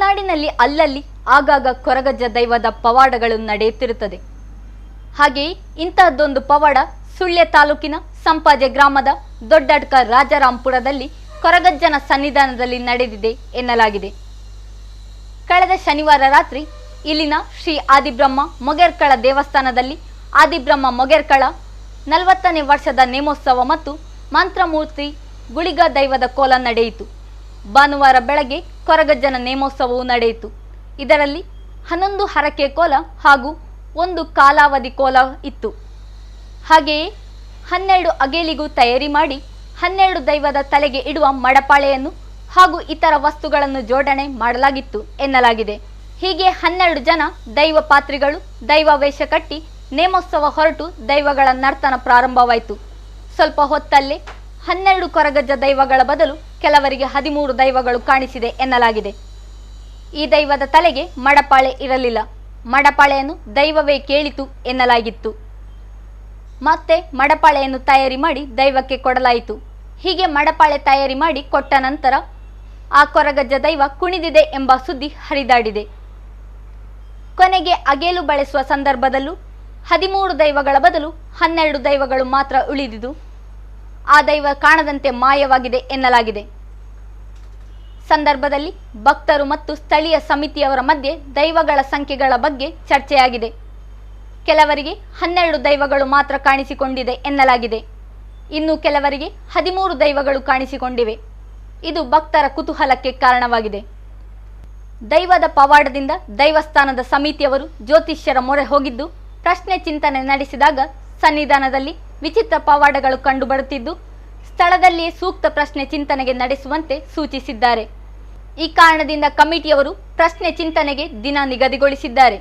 ಮಲೆನಾಡಿನಲ್ಲಿ ಅಲ್ಲಲ್ಲಿ ಆಗಾಗ ಕೊರಗಜ್ಜ ದೈವದ ಪವಾಡಗಳು ನಡೆಯುತ್ತಿರುತ್ತದೆ. ಹಾಗೆಯೇ ಇಂತಹದ್ದೊಂದು ಪವಾಡ ಸುಳ್ಯ ತಾಲೂಕಿನ ಸಂಪಾಜೆ ಗ್ರಾಮದ ದೊಡ್ಡಡ್ಕ ರಾಜರಾಂಪುರದಲ್ಲಿ ಕೊರಗಜ್ಜನ ಸನ್ನಿಧಾನದಲ್ಲಿ ನಡೆದಿದೆ ಎನ್ನಲಾಗಿದೆ. ಕಳೆದ ಶನಿವಾರ ರಾತ್ರಿ ಇಲ್ಲಿನ ಶ್ರೀ ಆದಿಬ್ರಹ್ಮ ಮೊಗೇರ್ಕಳ ದೇವಸ್ಥಾನದಲ್ಲಿ ಆದಿಬ್ರಹ್ಮ ಮೊಗೇರ್ಕಳ 40ನೇ ವರ್ಷದ ನೇಮೋತ್ಸವ ಮತ್ತು ಮಂತ್ರಮೂರ್ತಿ ಗುಳಿಗ ದೈವದ ಕೋಲ ನಡೆಯಿತು. ಭಾನುವಾರ ಬೆಳಗ್ಗೆ ಕೊರಗಜ್ಜನ ನೇಮೋತ್ಸವವು ನಡೆಯಿತು. ಇದರಲ್ಲಿ 11 ಹರಕೆ ಕೋಲ ಹಾಗೂ 1 ಕಾಲಾವಧಿ ಕೋಲ ಇತ್ತು. ಹಾಗೆಯೇ 12 ಅಗೇಲಿಗೂ ತಯಾರಿ ಮಾಡಿ 12 ದೈವದ ತಲೆಗೆ ಇಡುವ ಮಡಪಾಳೆಯನ್ನು ಹಾಗೂ ಇತರ ವಸ್ತುಗಳನ್ನು ಜೋಡಣೆ ಮಾಡಲಾಗಿತ್ತು ಎನ್ನಲಾಗಿದೆ. ಹೀಗೆ 12 ಜನ ದೈವ ಪಾತ್ರಿಗಳು ದೈವ ವೇಷ ಕಟ್ಟಿ ನೇಮೋತ್ಸವ ಹೊರಟು ದೈವಗಳ ನರ್ತನ ಪ್ರಾರಂಭವಾಯಿತು. ಸ್ವಲ್ಪ ಹೊತ್ತಲ್ಲೇ 12 ಕೊರಗಜ್ಜ ದೈವಗಳ ಬದಲು ಕೆಲವರಿಗೆ 13 ದೈವಗಳು ಕಾಣಿಸಿದೆ ಎನ್ನಲಾಗಿದೆ. ಈ ದೈವದ ತಲೆಗೆ ಮಡಪಾಳೆ ಇರಲಿಲ್ಲ. ಮಡಪಾಳೆಯನ್ನು ದೈವವೇ ಕೇಳಿತು ಎನ್ನಲಾಗಿತ್ತು. ಮತ್ತೆ ಮಡಪಾಳೆಯನ್ನು ತಯಾರಿ ಮಾಡಿ ದೈವಕ್ಕೆ ಕೊಡಲಾಯಿತು. ಹೀಗೆ ಮಡಪಾಳೆ ತಯಾರಿ ಮಾಡಿ ಕೊಟ್ಟ ನಂತರ ಆ ಕೊರಗಜ್ಜ ದೈವ ಕುಣಿದಿದೆ ಎಂಬ ಸುದ್ದಿ ಹರಿದಾಡಿದೆ. ಕೊನೆಗೆ ಅಗೇಲು ಬಳಸುವ ಸಂದರ್ಭದಲ್ಲೂ 13 ದೈವಗಳ ಬದಲು 12 ದೈವಗಳು ಮಾತ್ರ ಉಳಿದಿದ್ದು ಆ ದೈವ ಕಾಣದಂತೆ ಮಾಯವಾಗಿದೆ ಎನ್ನಲಾಗಿದೆ. ಸಂದರ್ಭದಲ್ಲಿ ಭಕ್ತರು ಮತ್ತು ಸ್ಥಳೀಯ ಸಮಿತಿಯವರ ಮಧ್ಯೆ ದೈವಗಳ ಸಂಖ್ಯೆಗಳ ಬಗ್ಗೆ ಚರ್ಚೆಯಾಗಿದೆ. ಕೆಲವರಿಗೆ 12 ದೈವಗಳು ಮಾತ್ರ ಕಾಣಿಸಿಕೊಂಡಿದೆ ಎನ್ನಲಾಗಿದೆ. ಇನ್ನು ಕೆಲವರಿಗೆ 13 ದೈವಗಳು ಕಾಣಿಸಿಕೊಂಡಿವೆ. ಇದು ಭಕ್ತರ ಕುತೂಹಲಕ್ಕೆ ಕಾರಣವಾಗಿದೆ. ದೈವದ ಪವಾಡದಿಂದ ದೈವಸ್ಥಾನದ ಸಮಿತಿಯವರು ಜ್ಯೋತಿಷ್ಯರ ಮೊರೆ ಹೋಗಿದ್ದು ಪ್ರಶ್ನೆ ಚಿಂತನೆ ನಡೆಸಿದಾಗ ಸನ್ನಿಧಾನದಲ್ಲಿ ವಿಚಿತ್ರ ಪವಾಡಗಳು ಕಂಡುಬರುತ್ತಿದ್ದು ಸ್ಥಳದಲ್ಲಿಯೇ ಸೂಕ್ತ ಪ್ರಶ್ನೆ ಚಿಂತನೆಗೆ ನಡೆಸುವಂತೆ ಸೂಚಿಸಿದ್ದಾರೆ. ಈ ಕಾರಣದಿಂದ ಕಮಿಟಿಯವರು ಪ್ರಶ್ನೆ ಚಿಂತನೆಗೆ ದಿನ ನಿಗದಿಗೊಳಿಸಿದ್ದಾರೆ.